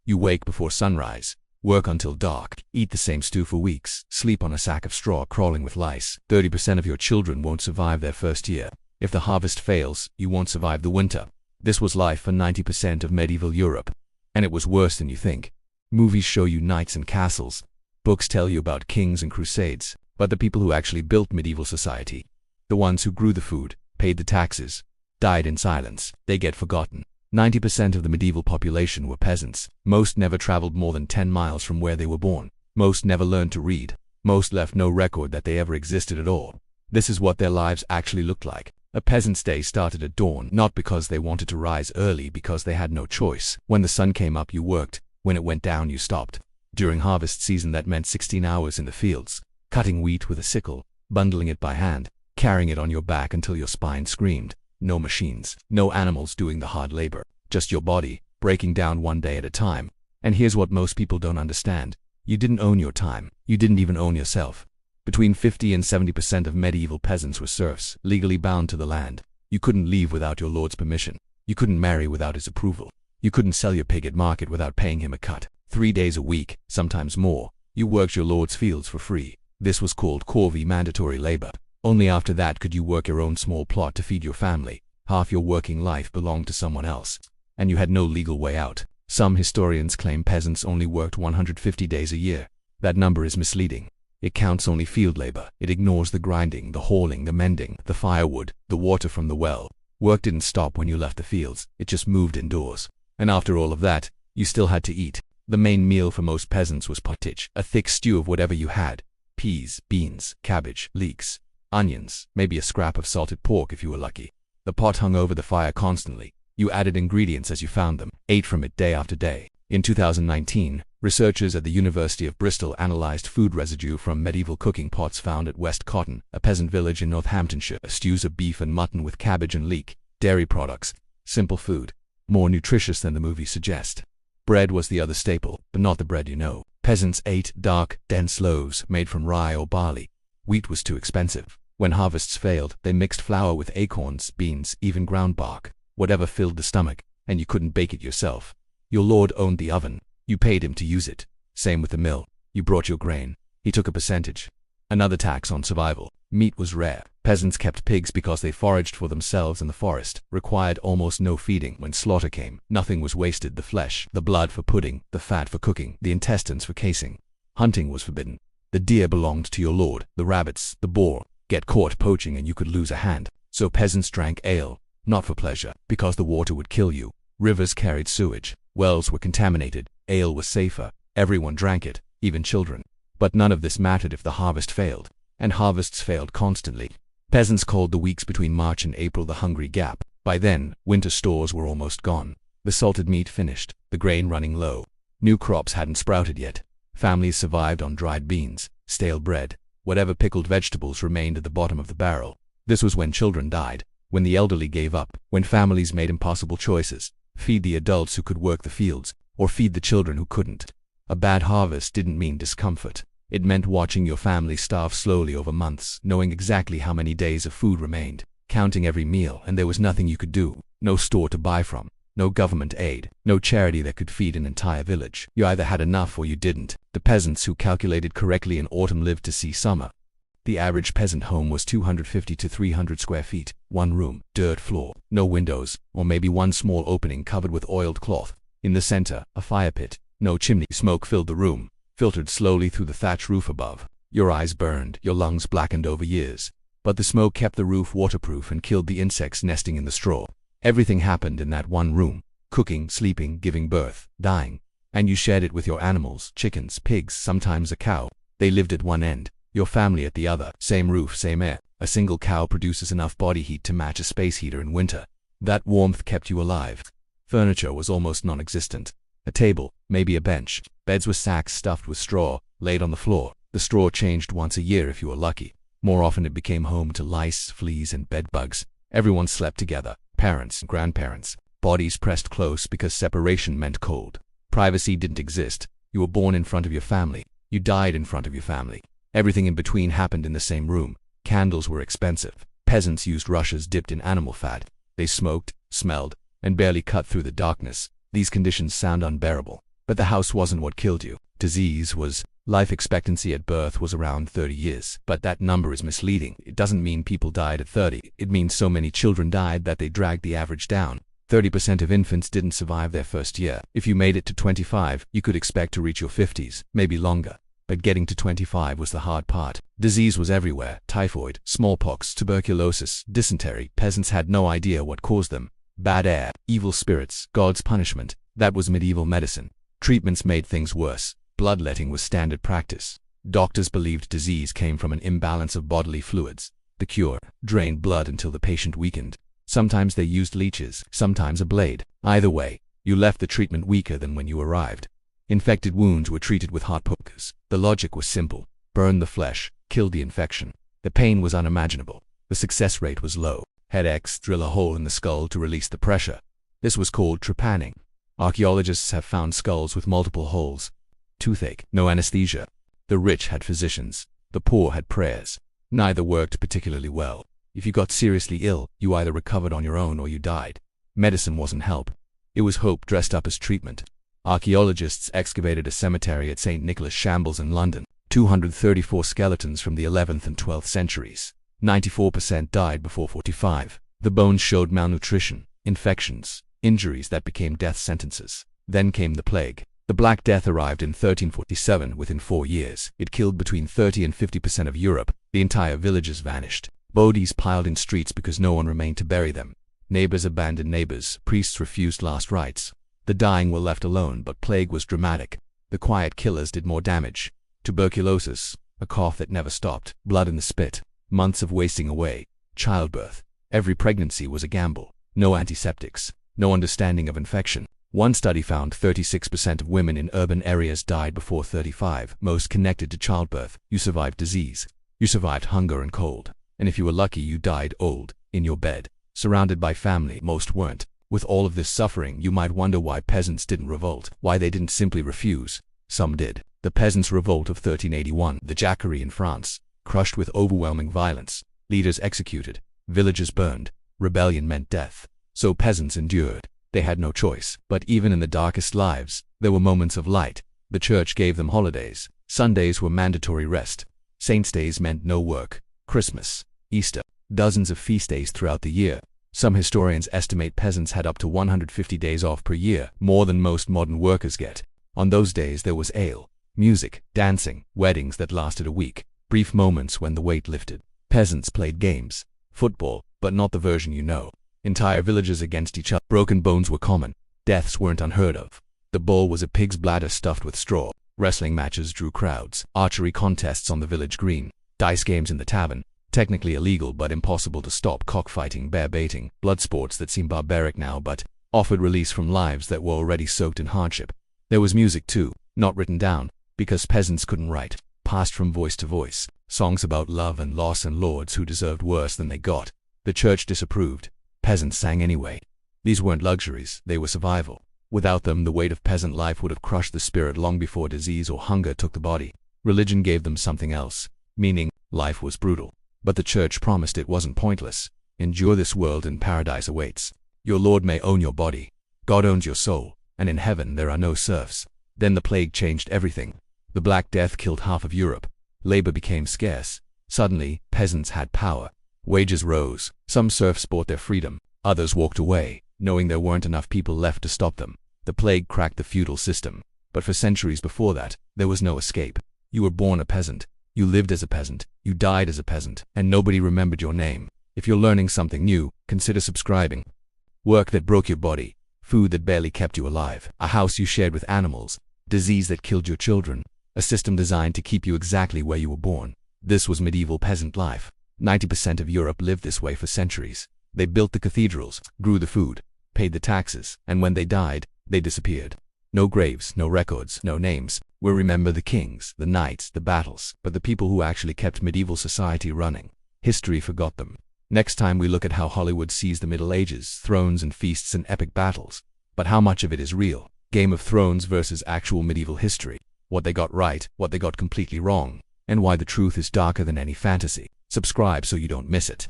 You wake before sunrise, work until dark, eat the same stew for weeks, sleep on a sack of straw crawling with lice. 30% of your children won't survive their first year. If the harvest fails, you won't survive the winter. This was life for 90% of medieval Europe. And it was worse than you think. Movies show you knights and castles. Books tell you about kings and crusades. But the people who actually built medieval society, the ones who grew the food, paid the taxes, died in silence. They get forgotten. 90% of the medieval population were peasants. Most never traveled more than 10 miles from where they were born. Most never learned to read. Most left no record that they ever existed at all. This is what their lives actually looked like. A peasant's day started at dawn, not because they wanted to rise early, because they had no choice. When the sun came up, you worked. When it went down, you stopped. During harvest season, that meant 16 hours in the fields, cutting wheat with a sickle, bundling it by hand, carrying it on your back until your spine screamed. No machines, no animals doing the hard labor, just your body, breaking down one day at a time. And here's what most people don't understand. You didn't own your time. You didn't even own yourself. Between 50 and 70% of medieval peasants were serfs, legally bound to the land. You couldn't leave without your lord's permission. You couldn't marry without his approval. You couldn't sell your pig at market without paying him a cut. 3 days a week, sometimes more, you worked your lord's fields for free. This was called corvée, mandatory labor. Only after that could you work your own small plot to feed your family. Half your working life belonged to someone else, and you had no legal way out. Some historians claim peasants only worked 150 days a year. That number is misleading. It counts only field labor. It ignores the grinding, the hauling, the mending, the firewood, the water from the well. Work didn't stop when you left the fields. It just moved indoors. And after all of that, you still had to eat. The main meal for most peasants was pottage, a thick stew of whatever you had. Peas, beans, cabbage, leeks, onions, maybe a scrap of salted pork if you were lucky. The pot hung over the fire constantly. You added ingredients as you found them, ate from it day after day. In 2019, researchers at the University of Bristol analyzed food residue from medieval cooking pots found at West Cotton, a peasant village in Northamptonshire. Stews of beef and mutton with cabbage and leek, dairy products, simple food, more nutritious than the movies suggest. Bread was the other staple, but not the bread you know. Peasants ate dark, dense loaves made from rye or barley. Wheat was too expensive. When harvests failed, they mixed flour with acorns, beans, even ground bark, whatever filled the stomach, and you couldn't bake it yourself. Your lord owned the oven. You paid him to use it. Same with the mill. You brought your grain. He took a percentage. Another tax on survival. Meat was rare. Peasants kept pigs because they foraged for themselves in the forest, required almost no feeding. When slaughter came, nothing was wasted: the flesh, the blood for pudding, the fat for cooking, the intestines for casing. Hunting was forbidden. The deer belonged to your lord, the rabbits, the boar. Get caught poaching and you could lose a hand. So peasants drank ale, not for pleasure, because the water would kill you. Rivers carried sewage. Wells were contaminated. Ale was safer. Everyone drank it, even children. But none of this mattered if the harvest failed. And harvests failed constantly. Peasants called the weeks between March and April the hungry gap. By then, winter stores were almost gone. The salted meat finished, the grain running low. New crops hadn't sprouted yet. Families survived on dried beans, stale bread, whatever pickled vegetables remained at the bottom of the barrel. This was when children died, when the elderly gave up, when families made impossible choices: feed the adults who could work the fields, or feed the children who couldn't. A bad harvest didn't mean discomfort. It meant watching your family starve slowly over months, knowing exactly how many days of food remained, counting every meal, and there was nothing you could do. No store to buy from, no government aid, no charity that could feed an entire village. You either had enough or you didn't. The peasants who calculated correctly in autumn lived to see summer. The average peasant home was 250 to 300 square feet, one room, dirt floor, no windows, or maybe one small opening covered with oiled cloth. In the center, a fire pit. No chimney. Smoke filled the room, filtered slowly through the thatch roof above. Your eyes burned, your lungs blackened over years. But the smoke kept the roof waterproof and killed the insects nesting in the straw. Everything happened in that one room: cooking, sleeping, giving birth, dying. And you shared it with your animals: chickens, pigs, sometimes a cow. They lived at one end, your family at the other. Same roof, same air. A single cow produces enough body heat to match a space heater in winter. That warmth kept you alive. Furniture was almost non-existent. A table, maybe a bench. Beds were sacks stuffed with straw, laid on the floor. The straw changed once a year if you were lucky. More often it became home to lice, fleas, and bed bugs. Everyone slept together: parents, grandparents. Bodies pressed close because separation meant cold. Privacy didn't exist. You were born in front of your family. You died in front of your family. Everything in between happened in the same room. Candles were expensive. Peasants used rushes dipped in animal fat. They smoked, smelled, and barely cut through the darkness. These conditions sound unbearable. But the house wasn't what killed you. Disease was. Life expectancy at birth was around 30 years. But that number is misleading. It doesn't mean people died at 30. It means so many children died that they dragged the average down. 30% of infants didn't survive their first year. If you made it to 25, you could expect to reach your 50s, maybe longer. But getting to 25 was the hard part. Disease was everywhere. Typhoid, smallpox, tuberculosis, dysentery. Peasants had no idea what caused them. Bad air, evil spirits, God's punishment. That was medieval medicine. Treatments made things worse. Bloodletting was standard practice. Doctors believed disease came from an imbalance of bodily fluids. The cure: drained blood until the patient weakened. Sometimes they used leeches, sometimes a blade. Either way, you left the treatment weaker than when you arrived. Infected wounds were treated with hot pokers. The logic was simple: burn the flesh, kill the infection. The pain was unimaginable. The success rate was low. Headaches: drill a hole in the skull to release the pressure. This was called trepanning. Archaeologists have found skulls with multiple holes. Toothache: no anesthesia. The rich had physicians. The poor had prayers. Neither worked particularly well. If you got seriously ill, you either recovered on your own or you died. Medicine wasn't help. It was hope dressed up as treatment. Archaeologists excavated a cemetery at St. Nicholas Shambles in London. 234 skeletons from the 11th and 12th centuries. 94% died before 45. The bones showed malnutrition, infections, injuries that became death sentences. Then came the plague. The Black Death arrived in 1347 within 4 years. It killed between 30 and 50% of Europe. The entire villages vanished. Bodies piled in streets because no one remained to bury them. Neighbors abandoned neighbors. Priests refused last rites. The dying were left alone, but plague was dramatic. The quiet killers did more damage. Tuberculosis, a cough that never stopped. Blood in the spit. Months of wasting away. Childbirth. Every pregnancy was a gamble. No antiseptics. No understanding of infection. One study found 36% of women in urban areas died before 35, most connected to childbirth. You survived disease. You survived hunger and cold. And if you were lucky, you died old, in your bed, surrounded by family. Most weren't. With all of this suffering, you might wonder why peasants didn't revolt, why they didn't simply refuse. Some did. The Peasants' Revolt of 1381, the Jacquerie in France, crushed with overwhelming violence. Leaders executed. Villages burned. Rebellion meant death. So peasants endured. They had no choice. But even in the darkest lives, there were moments of light. The church gave them holidays. Sundays were mandatory rest. Saints' days meant no work. Christmas, Easter, dozens of feast days throughout the year. Some historians estimate peasants had up to 150 days off per year, more than most modern workers get. On those days there was ale, music, dancing, weddings that lasted a week, brief moments when the weight lifted. Peasants played games, football, but not the version you know. Entire villages against each other. Broken bones were common. Deaths weren't unheard of. The bull was a pig's bladder stuffed with straw. Wrestling matches drew crowds. Archery contests on the village green. Dice games in the tavern. Technically illegal but impossible to stop. Cockfighting, bear baiting, blood sports that seem barbaric now but offered release from lives that were already soaked in hardship. There was music too, not written down, because peasants couldn't write. Passed from voice to voice. Songs about love and loss and lords who deserved worse than they got. The church disapproved. Peasants sang anyway. These weren't luxuries, they were survival. Without them, the weight of peasant life would have crushed the spirit long before disease or hunger took the body. Religion gave them something else, meaning life was brutal. But the church promised it wasn't pointless. Endure this world and paradise awaits. Your Lord may own your body. God owns your soul, and in heaven there are no serfs. Then the plague changed everything. The Black Death killed half of Europe. Labor became scarce. Suddenly, peasants had power. Wages rose. Some serfs bought their freedom. Others walked away, knowing there weren't enough people left to stop them. The plague cracked the feudal system. But for centuries before that, there was no escape. You were born a peasant. You lived as a peasant. You died as a peasant. And nobody remembered your name. If you're learning something new, consider subscribing. Work that broke your body. Food that barely kept you alive. A house you shared with animals. Disease that killed your children. A system designed to keep you exactly where you were born. This was medieval peasant life. 90% of Europe lived this way for centuries. They built the cathedrals, grew the food, paid the taxes, and when they died, they disappeared. No graves, no records, no names. We'll remember the kings, the knights, the battles, but the people who actually kept medieval society running. History forgot them. Next time we look at how Hollywood sees the Middle Ages, thrones and feasts and epic battles. But how much of it is real? Game of Thrones versus actual medieval history. What they got right, what they got completely wrong, and why the truth is darker than any fantasy. Subscribe so you don't miss it.